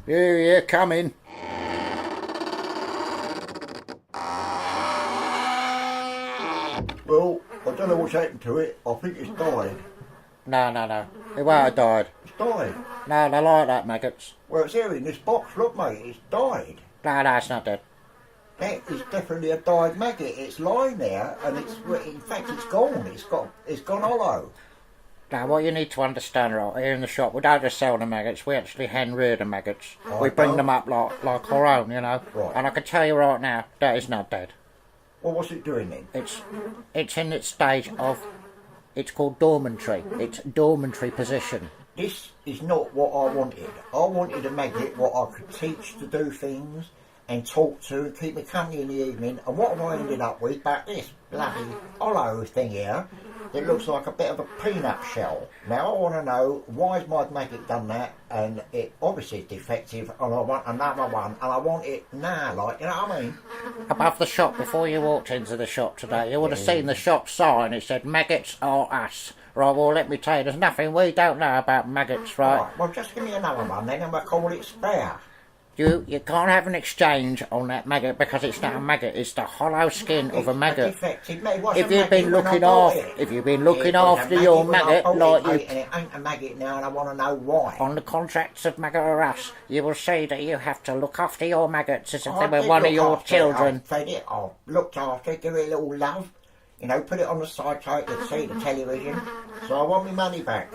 Yeah, coming. Well, I don't know what's happened to it. I think it's died. No. It won't have died. It's died. No, they like that, maggots. Well, it's here in this box. Look, mate, it's died. No, it's not dead. That is definitely a died maggot. It's lying there, and in fact, it's gone. It's gone hollow. Now, what you need to understand, right, here in the shop, we don't just sell the maggots, we actually hand rear the maggots. We bring them up like our own, you know. Right. And I can tell you right now, that is not dead. Well, what's it doing then? It's in its stage of, it's called dormitory. It's dormitory position. This is not what I wanted. I wanted a maggot what I could teach to do things and talk to and keep me company in the evening. And what have I ended up with but this bloody hollow thing here that looks like a bit of a peanut shell. Now I want to know, why has my maggot done that? And it obviously is defective, and I want another one, and I want it now, like, you know what I mean? Above the shop, before you walked into the shop today, you would have seen the shop sign. It said, "Maggots are us." Right, well, let me tell you, there's nothing we don't know about maggots, right? Well, just give me another one then, and we'll call it spare. You can't have an exchange on that maggot because it's not a maggot. It's the hollow skin of a maggot. If you've been looking after your maggot, like you, and it ain't a maggot now, and I want to know why. On the contracts of Maggot or Us, you will see that you have to look after your maggots as if they were one of your children. I've fed it, I've looked after it, give it a little love. You know, put it on the side so it can see the television. So I want my money back.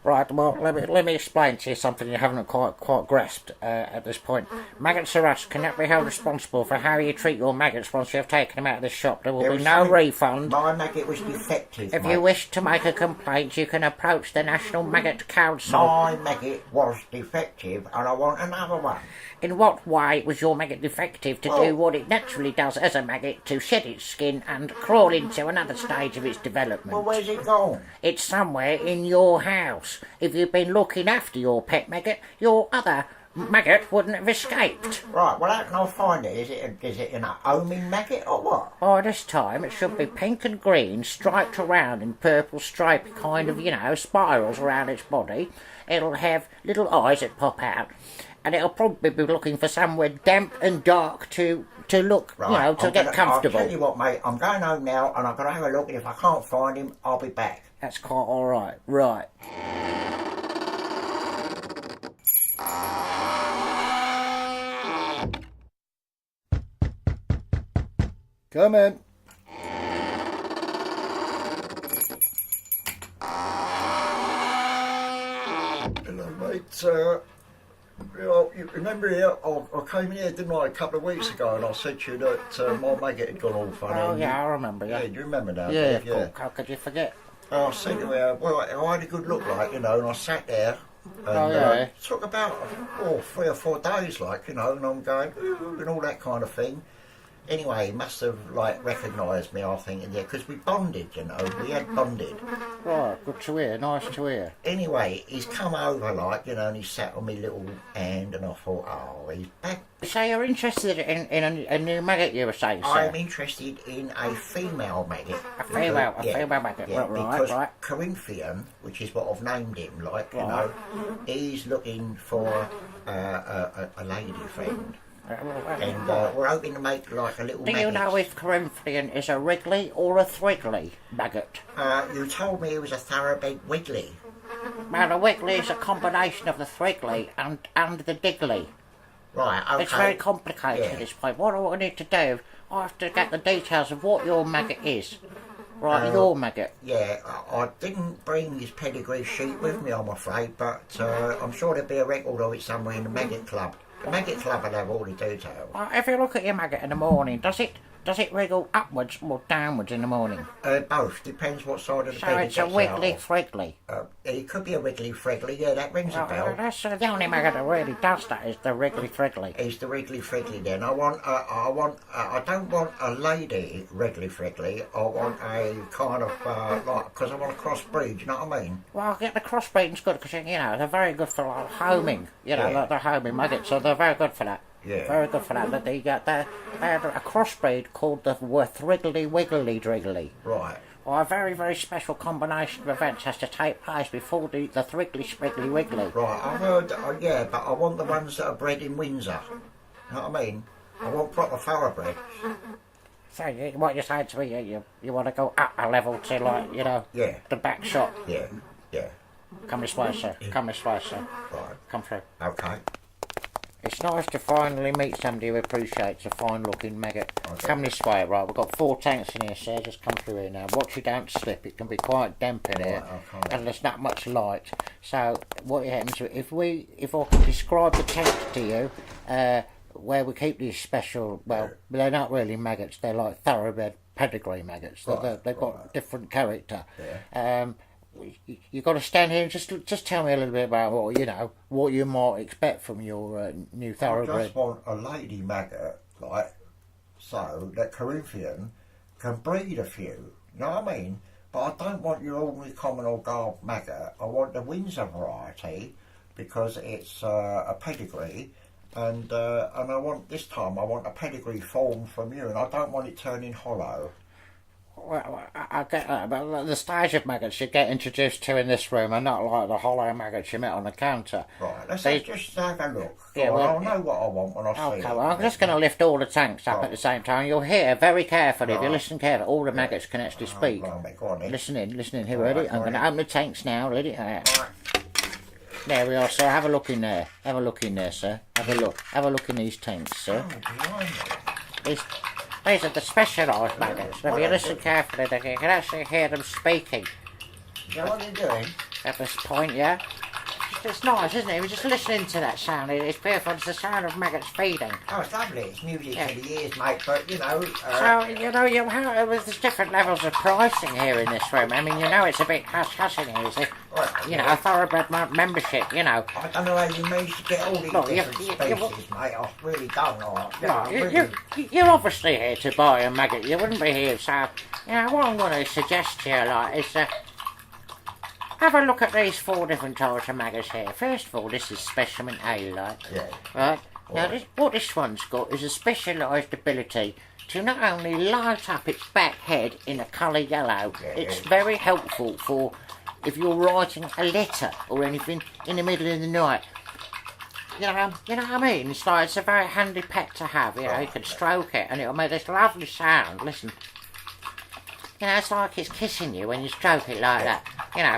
Right, well, let me explain to you something you haven't quite grasped at this point. Maggots or Us cannot be held responsible for how you treat your maggots once you have taken them out of this shop. There will be no refund. My maggot was defective, If you wish to make a complaint, you can approach the National Maggot Council. My maggot was defective, and I want another one. In what way was your maggot defective to do what it naturally does as a maggot, to shed its skin and crawl into another stage of its development? Well, where's it gone? It's somewhere in your house. If you've been looking after your pet maggot, your other maggot wouldn't have escaped. Right, well, how can I find it? Is it an homing maggot or what? By this time, it should be pink and green, striped around in purple stripy kind of, spirals around its body. It'll have little eyes that pop out. And it'll probably be looking for somewhere damp and dark to look, right, to get comfortable. I'll tell you what, mate, I'm going home now, and I'm going to have a look, and if I can't find him, I'll be back. That's quite all right. Right. Come in. Hello, mate. You remember here, I came in here, didn't I, a couple of weeks ago, and I said to you that my maggot had gone all funny. Oh, yeah, I remember, yeah. Yeah, do you remember now? Yeah, of course. How could you forget? I said to her, well, I had a good look, like, and I sat there, and it took about 3 or 4 days, like, and I'm going, ooh, and all that kind of thing. Anyway, he must have, recognised me, I think, because we bonded, we had bonded. Right, good to hear, nice to hear. Anyway, he's come over, and he sat on my little hand, and I thought, oh, he's back. So you're interested in a new maggot, you were saying, sir? I'm interested in a female maggot. A female maggot, yeah, right. Corinthian, which is what I've named him, he's looking for a lady friend. And we're hoping to make a little maggot. Do you know if Corinthian is a Wrigley or a Thrigley maggot? You told me it was a thoroughbred Wiggly. Well, the Wiggly is a combination of the Thrigley and the Diggly. Right, okay. It's very complicated at this point. What I need to do, I have to get the details of what your maggot is. Right, your maggot. Yeah, I didn't bring his pedigree sheet with me, I'm afraid, but I'm sure there'll be a record of it somewhere in the Maggot Club. The Maggot Club will have all the details. If you look at your maggot in the morning, does it wriggle upwards or downwards in the morning? Both. Depends what side of the bed So it's a wiggly friggly. It could be a wiggly friggly. Yeah, that rings a bell. That's the only maggot that really does that is the wriggly friggly. It's the wriggly friggly then. I don't want a lady wriggly friggly. I want a kind of because I want a crossbreed. You know what I mean? Well, get the crossbreeding's good because they're very good for homing. They're homing maggots, so they're very good for that. Yeah. Very good for that. They had a crossbreed called the Thriggly Wiggly Driggly. Right. Or a very, very special combination of events has to take place before the Thrigly Spriggly Wiggly. Right, I've heard, yeah, but I want the ones that are bred in Windsor. You know what I mean? I want proper thoroughbreds. So what you're saying to me, you want to go up a level to, like, you know, Yeah. the back shop? Yeah, yeah. Come this way, sir. Come this way, sir. Right. Come through. Okay. It's nice to finally meet somebody who appreciates a fine-looking maggot. Okay. Come this way, right? We've got 4 tanks in here, sir. Just come through here now. Watch you don't slip. It can be quite damp in here, okay. and there's not much light. So what happens if I can describe the tanks to you, where we keep these special? Well, they're not really maggots. They're like thoroughbred pedigree maggots. They've got different character. Yeah. You got to stand here and just tell me a little bit about what you might expect from your new I thoroughbred. just want a lady maggot, like, so that Corinthian can breed a few. You know what I mean? But I don't want your ordinary common or garb maggot. I want the Windsor variety because it's a pedigree, and I want this time I want a pedigree form from you, and I don't want it turning hollow. Well, I get that, but the stage of maggots you get introduced to in this room are not like the hollow maggots you met on the counter. Right, let's just have a look. Yeah, I'll know what I want when I see it. Okay, well, I'm just going to lift all the tanks up at the same time. You'll hear very carefully, if you listen carefully, all the maggots can actually speak. Go on then. Listen in, here, ready? I'm going to open the tanks now, ready? There we are, sir. Have a look in there. Have a look in there, sir. Have a look in these tanks, sir. These are the specialised maggots. If you listen carefully, you can actually hear them speaking. Yeah, what are you doing? At this point, yeah? It's nice, isn't it? We're just listening to that sound. It's beautiful. It's the sound of maggots feeding. Oh, it's lovely. It's music for the ears, mate. But, you know... there's different levels of pricing here in this room. I mean, it's a bit hush-hush in here. It's a thoroughbred membership, I don't know how you managed to get all these different species, mate. I really don't. You're obviously here to buy a maggot. You wouldn't be here, so... what I'm going to suggest to you, is... have a look at these 4 different types of maggots here. First of all, this is specimen A, like. Yeah. Right? Now, what this one's got is a specialised ability to not only light up its back head in a colour yellow, it's very helpful for if you're writing a letter or anything in the middle of the night. You know what I mean? It's a very handy pet to have, you can stroke it and it'll make this lovely sound. Listen. It's like it's kissing you when you stroke it like that,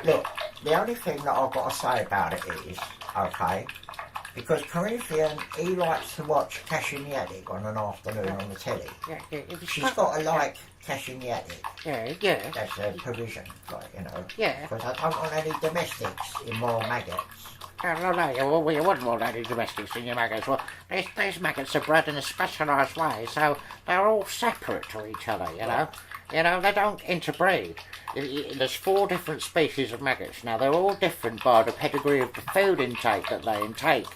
Look, the only thing that I've got to say about it is, okay, because Corinthian, he likes to watch Cash in the Attic on an afternoon on the telly. She's got to like Cash in the Attic. Yeah. That's a provision, Yeah. Because I don't want any domestics in my maggots. No, you wouldn't want any domestics in your maggots. Well, these maggots are bred in a specialised way, so they're all separate to each other, you know. They don't interbreed. There's 4 different species of maggots. Now, they're all different by the pedigree of the food intake that they intake.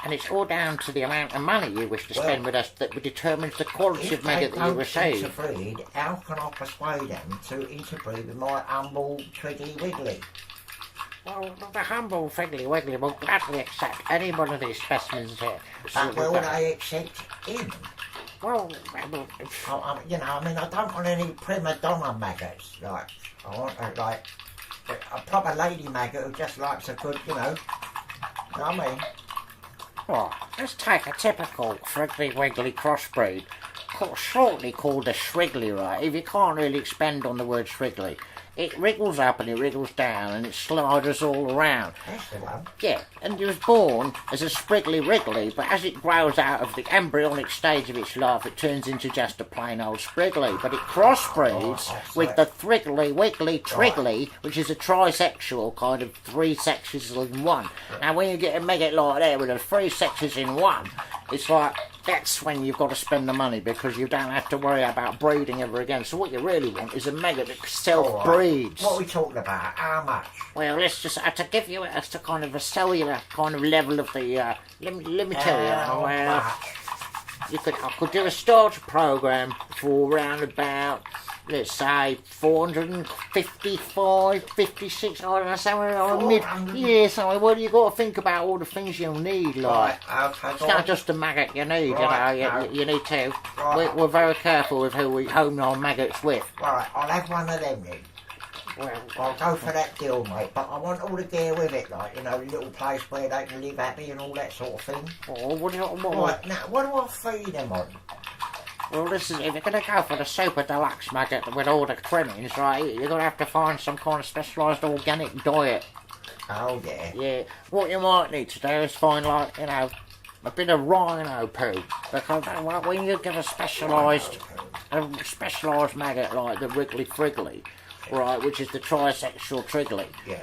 And it's all down to the amount of money you wish to spend with us that determines the quality of maggot that you receive. If they don't interbreed, how can I persuade them to interbreed with my humble Twiggly Wiggly? Well, the humble Figgly Wiggly will gladly accept any one of these specimens here. But will they accept him? Well, I don't want any prima donna maggots. I want a proper lady maggot who just likes a good, you know what I mean? Well, let's take a typical Figgly Wiggly crossbreed, shortly called a Shriggly, right? If you can't really expand on the word Shriggly. It wriggles up and it wriggles down and it sliders all around. That's the one. Yeah, and it was born as a Spriggly Wriggly, but as it grows out of the embryonic stage of its life, it turns into just a plain old Spriggly. But it crossbreeds with the Thrigly Wiggly Triggly, which is a trisexual kind of 3 sexes in one. Now, when you get a maggot like that with the 3 sexes in one, it's like... that's when you've got to spend the money because you don't have to worry about breeding ever again. So what you really want is a maggot that self-breeds. What are we talking about? How much? Well, let's just to give you as to kind of a cellular kind of level of the. Let me tell you. Well, I could do a starter program for around about, let's say, 455, 56, I don't know, somewhere around mid. Yeah, so well, you got to think about all the things you'll need, like. Okay, it's not just a maggot you need, you need two. Right. We're very careful with whom our maggots with. Right, I'll have one of them then. Well, I'll go for that deal, mate, but I want all the gear with it, like, a little place where they can live happy and all that sort of thing. oh, what Right, now, what do I feed them on? well, listen, if you're going to go for the super deluxe maggot with all the trimmings, right, you're going to have to find some kind of specialised organic diet. Oh, yeah. Yeah, what you might need to do is find, like, a bit of rhino poo, because when you give a specialised maggot like the Wriggly Friggly, right, which is the trisexual Triggly, Yeah.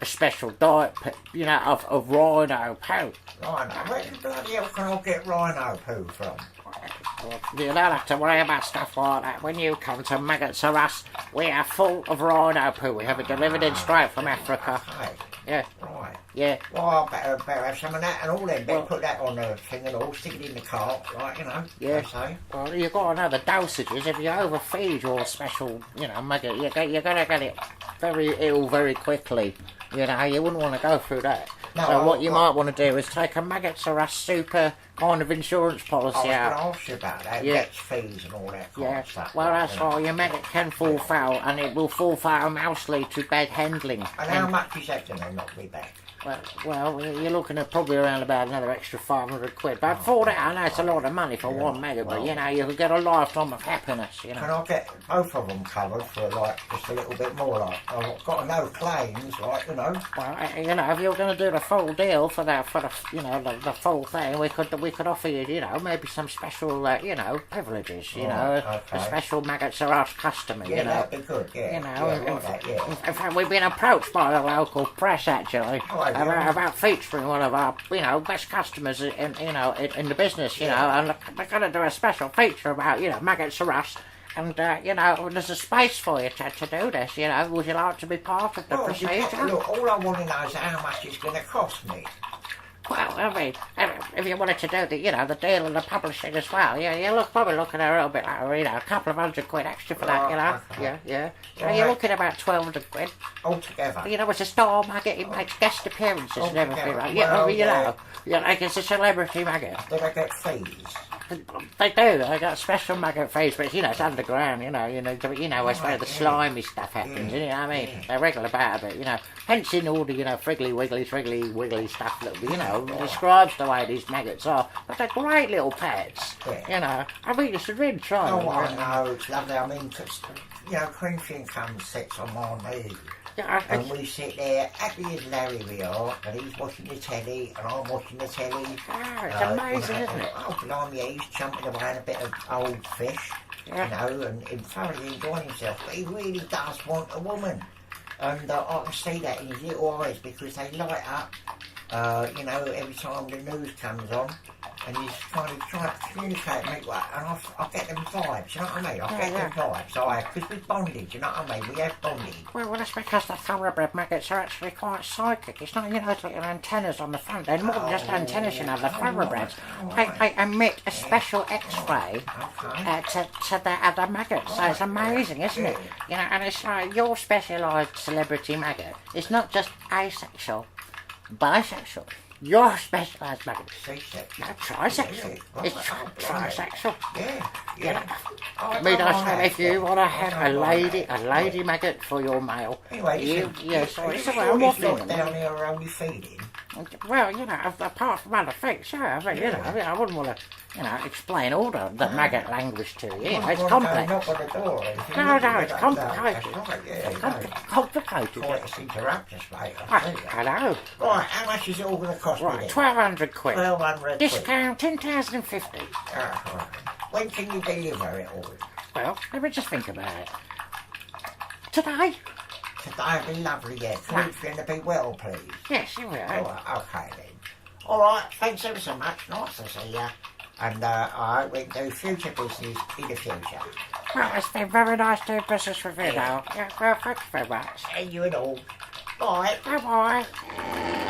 a special diet, of rhino poo. Rhino? Where the bloody hell can I get rhino poo from? You don't have to worry about stuff like that. When you come to Maggots or Us, we are full of rhino poo. We have it delivered in straight from Africa. Hey, Yeah, right. yeah. Well, I better have some of that and all then. Better put that on the thing and all, stick it in the cart, like, Yeah. they say. Well, you've got to know the dosages. If you overfeed your special, maggot, you're going to get it very ill very quickly. You wouldn't want to go through that. No, So what you might want to do is take a Maggots or Us super kind of insurance policy I out. was going to ask you about that, Yeah. vets fees and all that kind Yeah, of stuff. well, like, that's why your maggot can fall foul, and it will fall foul mostly to bad handling. And how much is that going to knock me back? Well, you're looking at probably around about another extra 500 quid. But for that, I know it's a lot of money for one maggot, but you could get a lifetime of happiness, Can I get both of them covered for, like, just a little bit more, like, I've got no claims, like, Well, if you're going to do the full deal for the the full thing, we could offer you, maybe some special, privileges, a special Maggots or Us customer, Yeah, that'd be good, yeah. In fact, we've been approached by the local press, actually, about featuring one of our, best customers in the business, and they're going to do a special feature about, Maggots or Us. And, there's a space for you to do this, Would you like to be part of the procedure? Look, all I want to know is how much it's going to cost me. Well, I mean, if you wanted to do the deal and the publishing as well, you're probably looking at a little bit like, a couple of $100 extra for that, Okay. Yeah. So you're looking at about 1,200 quid. Altogether? It's a star maggot, it makes guest appearances and everything, right? Well, Like it's a celebrity maggot. Do they get fees? They do. They got special maggot fees, but it's underground. It's where the slimy stuff happens. You know what I mean? They're regular about it, Hence in all the friggly wiggly stuff that describes the way these maggots are. But they're great little pets. Yeah. I mean, you should really try them. Oh, I know, it's lovely. I mean, Corinthian comes, sits on my knee. And we sit there, happy as Larry we are, and he's watching the telly, and I'm watching the telly. It's amazing, isn't it? Oh, blimey, he's jumping away on a bit of old fish, and thoroughly enjoying himself. But he really does want a woman. And I can see that in his little eyes, because they light up, every time the news comes on. And he's kind of trying to communicate with me, and I get them vibes, you know what I mean? I get them vibes, because we're bonded, you know what I mean? We have bonded. Well, that's because the thoroughbred maggots are actually quite psychic. It's not, it's like antennas on the front. They're more than just antennas, the thoroughbreds. They emit a special X-ray to the other maggots. So it's amazing, isn't it? And it's like your specialised celebrity maggot. It's not just asexual, bisexual. Your specialised maggot. No, trisexual. It's trisexual. If you want to have a lady maggot for your male. Anyway, I'm waffling. Down here are only feeding. Well, apart from other things, I wouldn't want to, explain all the maggot language to you. It's complex. Knock on the door or anything. No, it's complicated. Complicated. Quite to interrupt us, mate. I know. Right, how much is it all going to cost me then? 1,200 quid. 1,200 quid. Discount 10,050. Right. When can you deliver it all? Well, let me just think about it. Today? Today would be lovely, yeah. Corinthian to be well, please. Yes, you will. Right, okay then. Alright, thanks ever so much. Nice to see you. And I hope we can do future business in the future. Well, it's been very nice doing business with you now. Yeah, well, thank you very much. And you and all. Bye. Bye-bye.